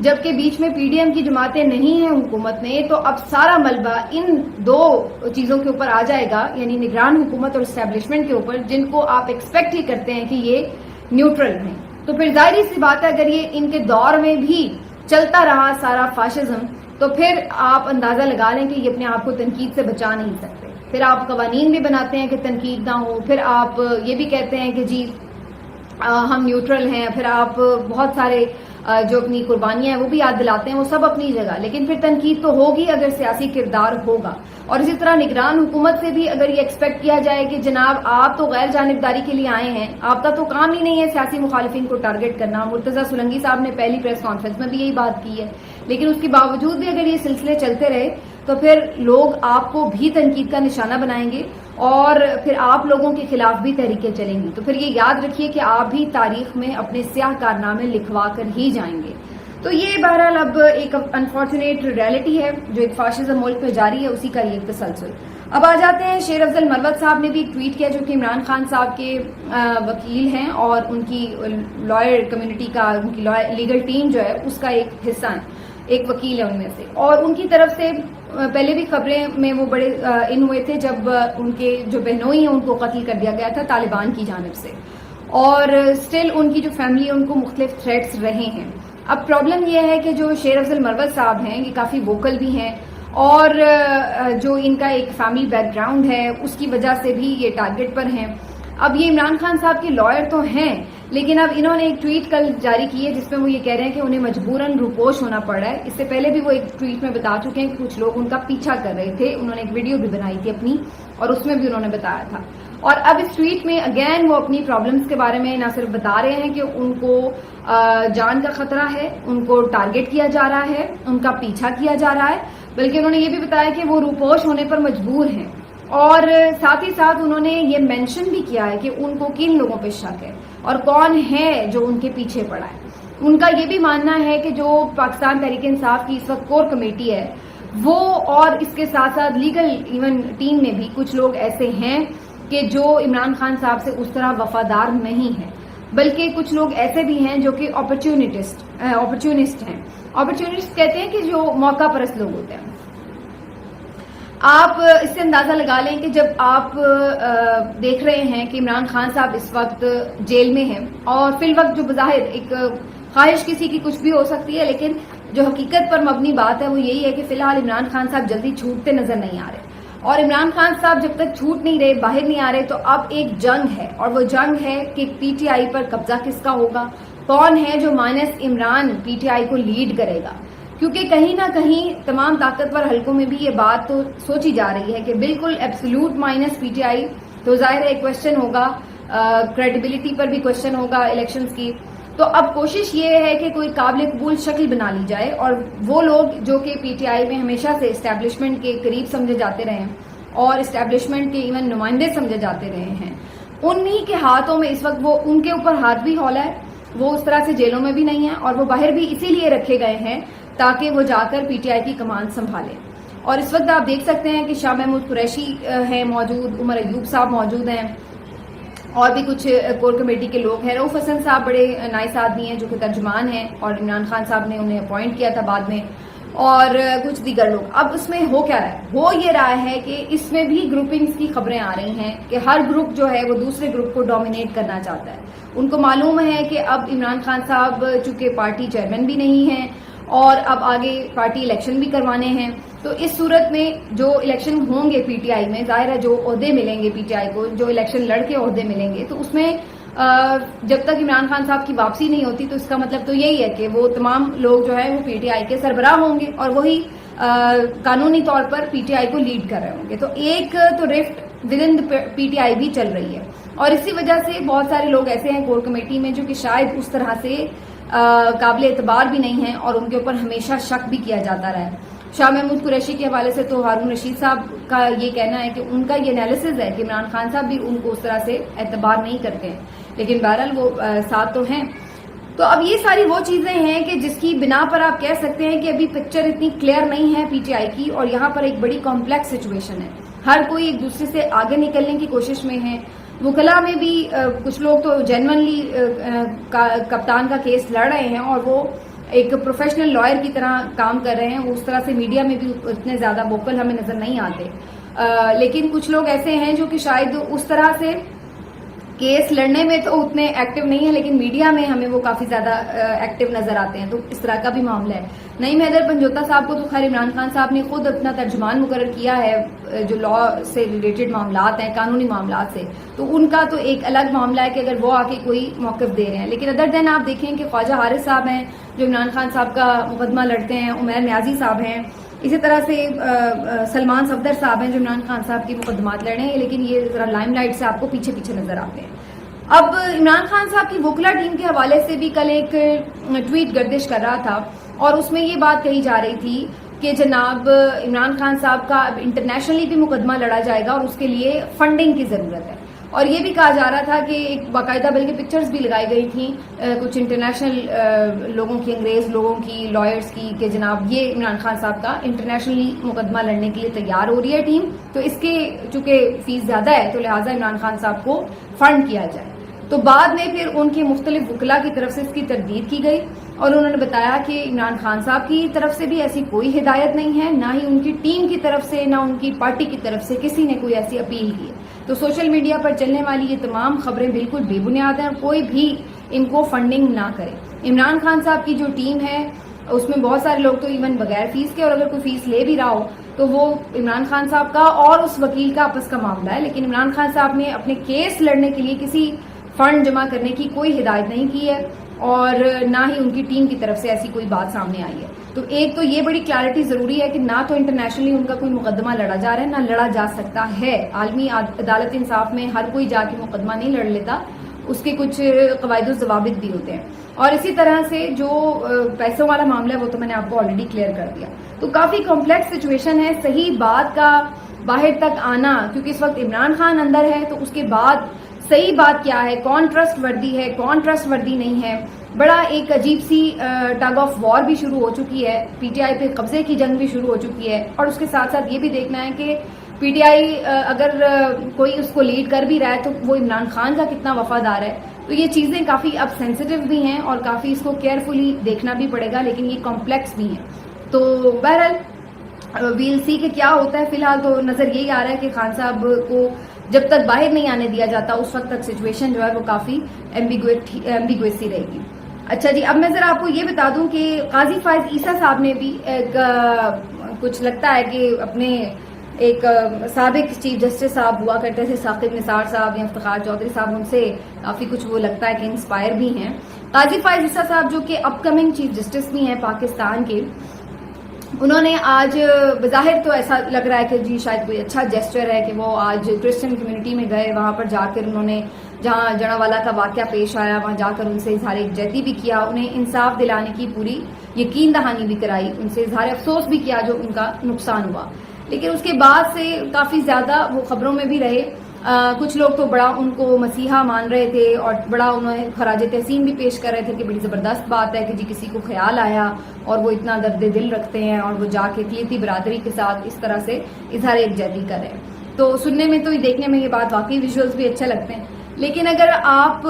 جبکہ بیچ میں P D M کی جماعتیں نہیں ہیں حکومت میں، تو اب سارا ملبہ ان دو چیزوں کے اوپر آ جائے گا، یعنی نگران حکومت اور اسٹیبلشمنٹ کے اوپر، جن کو آپ ایکسپیکٹ ہی کرتے ہیں کہ یہ نیوٹرل ہیں. تو پھر ظاہری سی بات ہے اگر یہ ان کے دور میں بھی چلتا رہا سارا فاشزم، تو پھر آپ اندازہ لگا لیں کہ یہ اپنے آپ کو تنقید سے بچا نہیں سکتے. پھر آپ قوانین بھی بناتے ہیں کہ تنقید نہ ہو، پھر آپ یہ بھی کہتے ہیں کہ جی ہم نیوٹرل ہیں، پھر آپ بہت سارے جو اپنی قربانیاں ہیں وہ بھی یاد دلاتے ہیں، وہ سب اپنی جگہ، لیکن پھر تنقید تو ہوگی اگر سیاسی کردار ہوگا. اور اسی طرح نگران حکومت سے بھی اگر یہ ایکسپیکٹ کیا جائے کہ جناب آپ تو غیر جانبداری کے لیے آئے ہیں، آپ کا تو کام ہی نہیں ہے سیاسی مخالفین کو ٹارگٹ کرنا. مرتضیٰ سولنگی صاحب نے پہلی پریس کانفرنس میں بھی یہی بات کی ہے، لیکن اس کے باوجود بھی اگر یہ سلسلے چلتے رہے تو پھر لوگ آپ کو بھی تنقید کا نشانہ بنائیں گے اور پھر آپ لوگوں کے خلاف بھی تحریکیں چلیں گی. تو پھر یہ یاد رکھیے کہ آپ بھی تاریخ میں اپنے سیاہ کارنامے لکھوا کر ہی جائیں گے. تو یہ بہرحال اب ایک انفارچونیٹ ریئلٹی ہے جو ایک فاشزم ملک میں جاری ہے، اسی کا یہ ایک تسلسل. اب آ جاتے ہیں شیر افضل مروت صاحب نے بھی ایک ٹویٹ کیا جو کہ عمران خان صاحب کے وکیل ہیں اور ان کی لائر کمیونٹی کا، ان کی لیگل ٹیم جو ہے اس کا ایک حصہ ہے، ایک وکیل ہے ان میں سے. اور ان کی طرف سے پہلے بھی خبریں میں وہ بڑے ان ہوئے تھے جب ان کے جو بہنوئی ہیں ان کو قتل کر دیا گیا تھا طالبان کی جانب سے، اور اسٹل ان کی جو فیملی ہے ان کو مختلف تھریٹس رہے ہیں. اب پرابلم یہ ہے کہ جو شیر افضل مروت صاحب ہیں یہ کافی ووکل بھی ہیں، اور جو ان کا ایک فیملی بیک گراؤنڈ ہے اس کی وجہ سے بھی یہ ٹارگٹ پر ہیں. اب یہ عمران خان صاحب کے لائر تو ہیں، لیکن اب انہوں نے ایک ٹویٹ کل جاری کی ہے جس میں وہ یہ کہہ رہے ہیں کہ انہیں مجبوراً روپوش ہونا پڑ رہا ہے. اس سے پہلے بھی وہ ایک ٹویٹ میں بتا چکے ہیں کہ کچھ لوگ ان کا پیچھا کر رہے تھے، انہوں نے ایک ویڈیو بھی بنائی تھی اپنی اور اس میں بھی انہوں نے بتایا تھا. اور اب اس ٹویٹ میں اگین وہ اپنی پرابلمس کے بارے میں نہ صرف بتا رہے ہیں کہ ان کو جان کا خطرہ ہے، ان کو ٹارگٹ کیا جا رہا ہے، ان کا پیچھا کیا جا رہا ہے، بلکہ انہوں نے یہ بھی بتایا کہ وہ روپوش ہونے پر مجبور ہیں. اور ساتھ ہی ساتھ انہوں نے یہ مینشن بھی کیا ہے کہ ان کو کن لوگوں پہ شک ہے اور کون ہے جو ان کے پیچھے پڑا ہے. ان کا یہ بھی ماننا ہے کہ جو پاکستان تحریک انصاف کی اس وقت کور کمیٹی ہے وہ، اور اس کے ساتھ ساتھ لیگل ایون ٹیم میں بھی کچھ لوگ ایسے ہیں کہ جو عمران خان صاحب سے اس طرح وفادار نہیں ہیں، بلکہ کچھ لوگ ایسے بھی ہیں جو کہ اپرچونسٹ ہیں. اپرچونسٹ کہتے ہیں کہ جو موقع پرست لوگ ہوتے ہیں. آپ اس سے اندازہ لگا لیں کہ جب آپ دیکھ رہے ہیں کہ عمران خان صاحب اس وقت جیل میں ہیں، اور فی الوقت جو بظاہر ایک خواہش کسی کی کچھ بھی ہو سکتی ہے، لیکن جو حقیقت پر مبنی بات ہے وہ یہی ہے کہ فی الحال عمران خان صاحب جلدی چھوٹتے نظر نہیں آ رہے. اور عمران خان صاحب جب تک چھوٹ نہیں رہے، باہر نہیں آ رہے، تو اب ایک جنگ ہے، اور وہ جنگ ہے کہ پی ٹی آئی پر قبضہ کس کا ہوگا، کون ہے جو minus Imran P T I کو لیڈ کرے گا. کیونکہ کہیں نہ کہیں تمام طاقتور حلقوں میں بھی یہ بات تو سوچی جا رہی ہے کہ بالکل absolute minus P T I, تو ظاہر ہے کوشچن ہوگا، کریڈیبلٹی پر بھی کوشچن ہوگا الیکشنز کی. تو اب کوشش یہ ہے کہ کوئی قابل قبول شکل بنا لی جائے، اور وہ لوگ جو کہ پی ٹی آئی میں ہمیشہ سے اسٹیبلشمنٹ کے قریب سمجھے جاتے رہے ہیں اور اسٹیبلشمنٹ کے ایون نمائندے سمجھے جاتے رہے ہیں، انہی کے ہاتھوں میں اس وقت وہ، ان کے اوپر ہاتھ بھی ہولا ہے. وہ اس طرح سے جیلوں میں بھی نہیں ہیں، اور وہ باہر بھی اسی لیے رکھے گئے ہیں تاکہ وہ جا کر پی ٹی آئی کی کمان سنبھالیں. اور اس وقت آپ دیکھ سکتے ہیں کہ شاہ محمود قریشی ہیں موجود، عمر ایوب صاحب موجود ہیں، اور بھی کچھ کور کمیٹی کے لوگ ہیں. رؤف حسن صاحب بڑے نائس آدمی ہیں جو کہ ترجمان ہیں، اور عمران خان صاحب نے انہیں اپوائنٹ کیا تھا بعد میں، اور کچھ دیگر لوگ. اب اس میں ہو کیا رہا ہے؟ ہو یہ رہا ہے کہ اس میں بھی گروپنگز کی خبریں آ رہی ہیں کہ ہر گروپ جو ہے وہ دوسرے گروپ کو ڈومینیٹ کرنا چاہتا ہے. ان کو معلوم ہے کہ اب عمران خان صاحب چونکہ پارٹی چیئرمین بھی نہیں ہیں اور اب آگے پارٹی الیکشن بھی کروانے ہیں، تو اس صورت میں جو الیکشن ہوں گے پی ٹی آئی میں، ظاہر ہے جو عہدے ملیں گے پی ٹی آئی کو، جو الیکشن لڑ کے عہدے ملیں گے، تو اس میں جب تک عمران خان صاحب کی واپسی نہیں ہوتی تو اس کا مطلب تو یہی ہے کہ وہ تمام لوگ جو ہے وہ پی ٹی آئی کے سربراہ ہوں گے اور وہی قانونی طور پر پی ٹی آئی کو لیڈ کر رہے ہوں گے. تو ایک تو ریفٹ with in P T I بھی چل رہی ہے، اور اسی وجہ سے بہت سارے لوگ ایسے ہیں کور کمیٹی میں جو کہ شاید اس طرح سے قابل اعتبار بھی نہیں ہیں اور ان کے اوپر ہمیشہ شک بھی کیا جاتا رہا ہے. شاہ محمود قریشی کے حوالے سے تو ہارون رشید صاحب کا یہ کہنا ہے کہ ان کا یہ انالیسز ہے کہ عمران خان صاحب بھی ان کو اس طرح سے اعتبار نہیں کرتے ہیں، لیکن بہرحال وہ ساتھ تو ہیں. تو اب یہ ساری وہ چیزیں ہیں کہ جس کی بنا پر آپ کہہ سکتے ہیں کہ ابھی پکچر اتنی کلیئر نہیں ہے پی ٹی آئی کی، اور یہاں پر ایک بڑی کمپلیکس سچویشن ہے. ہر کوئی ایک دوسرے سے آگے نکلنے کی کوشش میں ہے. وکلا میں بھی کچھ لوگ تو جینونلی کپتان کا کیس لڑ رہے ہیں، اور وہ ایک پروفیشنل لائر کی طرح کام کر رہے ہیں. وہ اس طرح سے میڈیا میں بھی اتنے زیادہ ووکل ہمیں نظر نہیں آتے, لیکن کچھ لوگ ایسے ہیں جو کہ شاید اس طرح سے کیس لڑنے میں تو اتنے ایکٹیو نہیں ہیں, لیکن میڈیا میں ہمیں وہ کافی زیادہ ایکٹیو نظر آتے ہیں. تو اس طرح کا بھی معاملہ ہے. نعیم حیدر پنجوتا صاحب کو تو خیر عمران خان صاحب نے خود اپنا ترجمان مقرر کیا ہے جو لا سے ریلیٹڈ معاملات ہیں, قانونی معاملات سے, تو ان کا تو ایک الگ معاملہ ہے کہ اگر وہ آ کے کوئی موقف دے رہے ہیں. لیکن ادر دین آپ دیکھیں کہ خواجہ حارث صاحب ہیں جو عمران خان صاحب کا مقدمہ لڑتے ہیں, عمیر نیازی صاحب ہیں, اسی طرح سے سلمان صفدر صاحب ہیں جو عمران خان صاحب کی مقدمات لڑ رہے ہیں, لیکن یہ ذرا لائم لائٹ سے آپ کو پیچھے پیچھے نظر آتے ہیں. اب عمران خان صاحب کی وکلا ٹیم کے حوالے سے بھی کل ایک ٹویٹ گردش کر رہا تھا, اور اس میں یہ بات کہی جا رہی تھی کہ جناب عمران خان صاحب کا اب انٹرنیشنلی بھی مقدمہ لڑا جائے گا اور اس کے لیے فنڈنگ کی ضرورت ہے. اور یہ بھی کہا جا رہا تھا کہ ایک باقاعدہ بلکہ پکچرز بھی لگائی گئی تھیں کچھ انٹرنیشنل لوگوں کی, انگریز لوگوں کی, لائرز کی, کہ جناب یہ عمران خان صاحب کا انٹرنیشنلی مقدمہ لڑنے کے لیے تیار ہو رہی ہے ٹیم, تو اس کے چونکہ فیس زیادہ ہے تو لہٰذا عمران خان صاحب کو فنڈ کیا جائے. تو بعد میں پھر ان کے مختلف وکلاء کی طرف سے اس کی تردید کی گئی, اور انہوں نے بتایا کہ عمران خان صاحب کی طرف سے بھی ایسی کوئی ہدایت نہیں ہے, نہ ہی ان کی ٹیم کی طرف سے, نہ ان کی پارٹی کی طرف سے کسی نے کوئی ایسی اپیل کی ہے. تو سوشل میڈیا پر چلنے والی یہ تمام خبریں بالکل بے بنیاد ہیں, اور کوئی بھی ان کو فنڈنگ نہ کرے. عمران خان صاحب کی جو ٹیم ہے اس میں بہت سارے لوگ تو ایون بغیر فیس کے, اور اگر کوئی فیس لے بھی رہا ہو تو وہ عمران خان صاحب کا اور اس وکیل کا آپس کا معاملہ ہے. لیکن عمران خان صاحب نے اپنے کیس لڑنے کے لیے کسی فنڈ جمع کرنے کی کوئی ہدایت نہیں کی ہے, اور نہ ہی ان کی ٹیم کی طرف سے ایسی کوئی بات سامنے آئی ہے. تو ایک تو یہ بڑی کلیئرٹی ضروری ہے کہ نہ تو انٹرنیشنلی ان کا کوئی مقدمہ لڑا جا رہا ہے, نہ لڑا جا سکتا ہے. عالمی عدالت انصاف میں ہر کوئی جا کے مقدمہ نہیں لڑ لیتا, اس کے کچھ قواعد و ضوابط بھی ہوتے ہیں. اور اسی طرح سے جو پیسوں والا معاملہ ہے وہ تو میں نے آپ کو آلریڈی کلیئر کر دیا. تو کافی کمپلیکس سچویشن ہے. صحیح بات کا باہر تک آنا, کیونکہ اس وقت عمران خان اندر ہے, تو اس کے بعد صحیح بات کیا ہے, کون ٹرسٹ وردی ہے, کون ٹرسٹ وردی نہیں ہے, بڑا ایک عجیب سی ٹگ آف وار بھی شروع ہو چکی ہے. پی ٹی آئی پہ قبضے کی جنگ بھی شروع ہو چکی ہے, اور اس کے ساتھ ساتھ یہ بھی دیکھنا ہے کہ پی ٹی آئی اگر کوئی اس کو لیڈ کر بھی رہا ہے تو وہ عمران خان کا کتنا وفادار ہے. تو یہ چیزیں کافی اب سینسیٹیو بھی ہیں اور کافی اس کو کیئرفلی دیکھنا بھی پڑے گا, لیکن یہ کمپلیکس بھی ہیں. تو بہرحال ویل سی کہ کیا ہوتا ہے. فی الحال تو نظر یہی آ رہا ہے کہ خان صاحب کو جب تک باہر نہیں آنے دیا جاتا اس وقت تک سچویشن جو ہے وہ کافی ایمبیگویسی رہے گی. اچھا جی, اب میں ذرا آپ کو یہ بتا دوں کہ قاضی فائز عیسیٰ صاحب نے بھی کچھ لگتا ہے کہ اپنے ایک سابق چیف جسٹس صاحب ہوا کرتے تھے ثاقب نثار صاحب یا افتخار چودھری صاحب, ان سے کافی کچھ وہ لگتا ہے کہ انسپائر بھی ہیں. قاضی فائز عیسیٰ صاحب جو کہ اپ کمنگ چیف جسٹس بھی ہیں پاکستان کے, انہوں نے آج بظاہر تو ایسا لگ رہا ہے کہ جی شاید کوئی اچھا جیسچر ہے کہ وہ آج کرسچن کمیونٹی میں گئے, وہاں پر جا کر انہوں نے جہاں جڑا والا کا واقعہ پیش آیا وہاں جا کر ان سے اظہار یکجہتی بھی کیا, انہیں انصاف دلانے کی پوری یقین دہانی بھی کرائی, ان سے اظہار افسوس بھی کیا جو ان کا نقصان ہوا. لیکن اس کے بعد سے کافی زیادہ وہ خبروں میں بھی رہے. کچھ لوگ تو بڑا ان کو مسیحا مان رہے تھے اور بڑا انہیں خراج تحسین بھی پیش کر رہے تھے کہ بڑی زبردست بات ہے کہ جی کسی کو خیال آیا اور وہ اتنا درد دل رکھتے ہیں اور وہ جا کے اقلیتی برادری کے ساتھ اس طرح سے اظہار یکجہتی کر رہے ہیں. تو سننے میں تو دیکھنے میں یہ بات واقعی ویژولز بھی اچھے لگتے ہیں, لیکن اگر آپ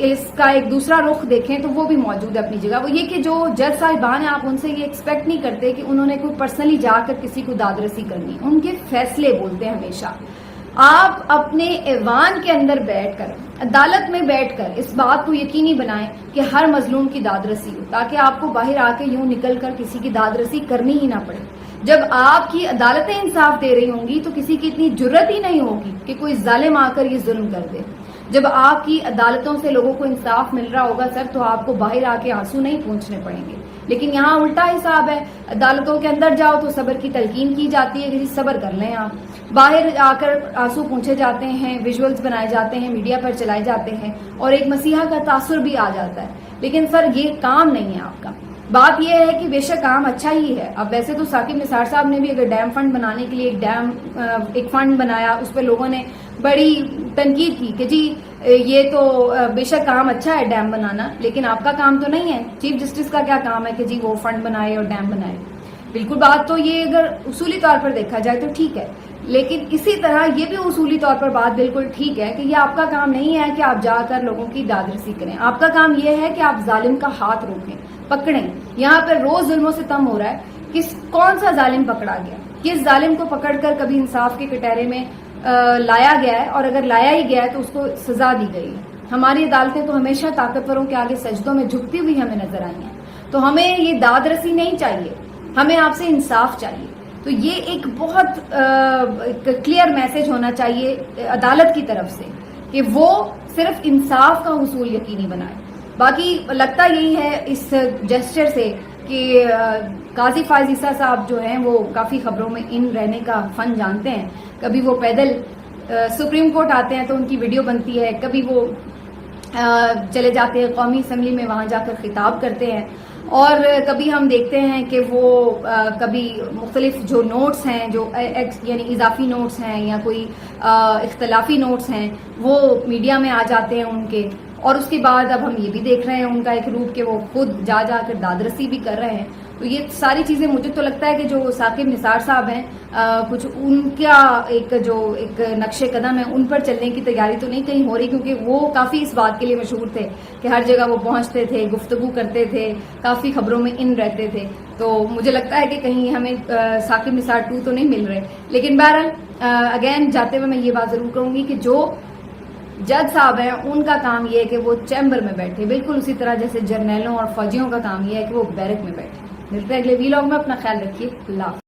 اس کا ایک دوسرا رخ دیکھیں تو وہ بھی موجود ہے اپنی جگہ. وہ یہ کہ جو جج صاحبان ہیں آپ ان سے یہ ایکسپیکٹ نہیں کرتے کہ انہوں نے کوئی پرسنلی جا کر کسی کو داد رسی کرنی, ان کے فیصلے بولتے ہیں ہمیشہ. آپ اپنے ایوان کے اندر بیٹھ کر عدالت میں بیٹھ کر اس بات کو یقینی بنائیں کہ ہر مظلوم کی داد رسی ہو, تاکہ آپ کو باہر آ کے یوں نکل کر کسی کی داد رسی کرنی ہی نہ پڑے. جب آپ کی عدالتیں انصاف دے رہی ہوں گی تو کسی کی اتنی جرت ہی نہیں ہوگی کہ کوئی ظالم آ کر یہ ظلم کر دے. جب آپ کی عدالتوں سے لوگوں کو انصاف مل رہا ہوگا سر, تو آپ کو باہر آ کے آنسو نہیں پہنچنے پڑیں گے. لیکن یہاں الٹا حساب ہے, عدالتوں کے اندر جاؤ تو صبر کی تلقین کی جاتی ہے کہ صبر کر لیں آپ, باہر آ کر آنسو پونچھے جاتے ہیں, ویژولز بنائے جاتے ہیں, میڈیا پر چلائے جاتے ہیں اور ایک مسیحا کا تاثر بھی آ جاتا ہے. لیکن سر یہ کام نہیں ہے آپ کا. بات یہ ہے کہ بے شک کام اچھا ہی ہے. اب ویسے تو ثاقب نثار صاحب نے بھی اگر ڈیم فنڈ بنانے کے لیے ایک فنڈ بنایا, اس پہ لوگوں نے بڑی تنقید کی کہ جی یہ تو بے شک کام اچھا ہے ڈیم بنانا, لیکن آپ کا کام تو نہیں ہے. چیف جسٹس کا کیا کام ہے کہ جی وہ فنڈ بنائے اور ڈیم بنائے. بالکل بات تو یہ اگر اصولی طور پر دیکھا جائے تو ٹھیک ہے, لیکن اسی طرح یہ بھی اصولی طور پر بات بالکل ٹھیک ہے کہ یہ آپ کا کام نہیں ہے کہ آپ جا کر لوگوں کی داد رسی کریں. آپ کا کام یہ ہے کہ آپ ظالم کا ہاتھ روکیں, پکڑیں. یہاں پر روز ظلم و ستم ہو رہا ہے. کون سا ظالم پکڑا گیا؟ کس ظالم کو پکڑ کر کبھی انصاف کے کٹہرے میں لایا گیا ہے؟ اور اگر لایا ہی گیا ہے تو اس کو سزا دی گئی ہے. ہماری عدالتیں تو ہمیشہ طاقتوروں کے آگے سجدوں میں جھکتی ہوئی ہمیں نظر آئی ہیں. تو ہمیں یہ داد رسی نہیں چاہیے, ہمیں آپ سے انصاف چاہیے. تو یہ ایک بہت کلیئر میسج ہونا چاہیے عدالت کی طرف سے کہ وہ صرف انصاف کا حصول یقینی بنائے. باقی لگتا یہی ہے اس جسچر سے کہ قاضی فائز عیسیٰ صاحب جو ہیں وہ کافی خبروں میں ان رہنے کا فن جانتے ہیں. کبھی وہ پیدل سپریم کورٹ آتے ہیں تو ان کی ویڈیو بنتی ہے, کبھی وہ چلے جاتے ہیں قومی اسمبلی میں, وہاں جا کر خطاب کرتے ہیں, اور کبھی ہم دیکھتے ہیں کہ وہ کبھی مختلف جو نوٹس ہیں, جو یعنی اضافی نوٹس ہیں یا کوئی اختلافی نوٹس ہیں, وہ میڈیا میں آ جاتے ہیں ان کے. اور اس کے بعد اب ہم یہ بھی دیکھ رہے ہیں ان کا ایک روپ کہ وہ خود جا کر دادرسی بھی کر رہے ہیں. تو یہ ساری چیزیں مجھے تو لگتا ہے کہ جو ثاقب نثار صاحب ہیں کچھ ان کا ایک نقش قدم ہے ان پر چلنے کی تیاری تو نہیں کہیں ہو رہی, کیونکہ وہ کافی اس بات کے لیے مشہور تھے کہ ہر جگہ وہ پہنچتے تھے, گفتگو کرتے تھے, کافی خبروں میں ان رہتے تھے. تو مجھے لگتا ہے کہ کہیں ہمیں ثاقب نثار 2 تو نہیں مل رہے. لیکن بہرحال اگین جاتے ہوئے میں یہ بات ضرور کہوں گی کہ جو جج صاحب ہیں ان کا کام یہ ہے کہ وہ چیمبر میں بیٹھے, بالکل اسی طرح جیسے جرنیلوں اور فوجیوں کا کام یہ ہے کہ وہ بیرک میں بیٹھے. ملتے ہیں اگلے ویلاگ میں. اپنا خیال رکھیے. اللہ حافظ.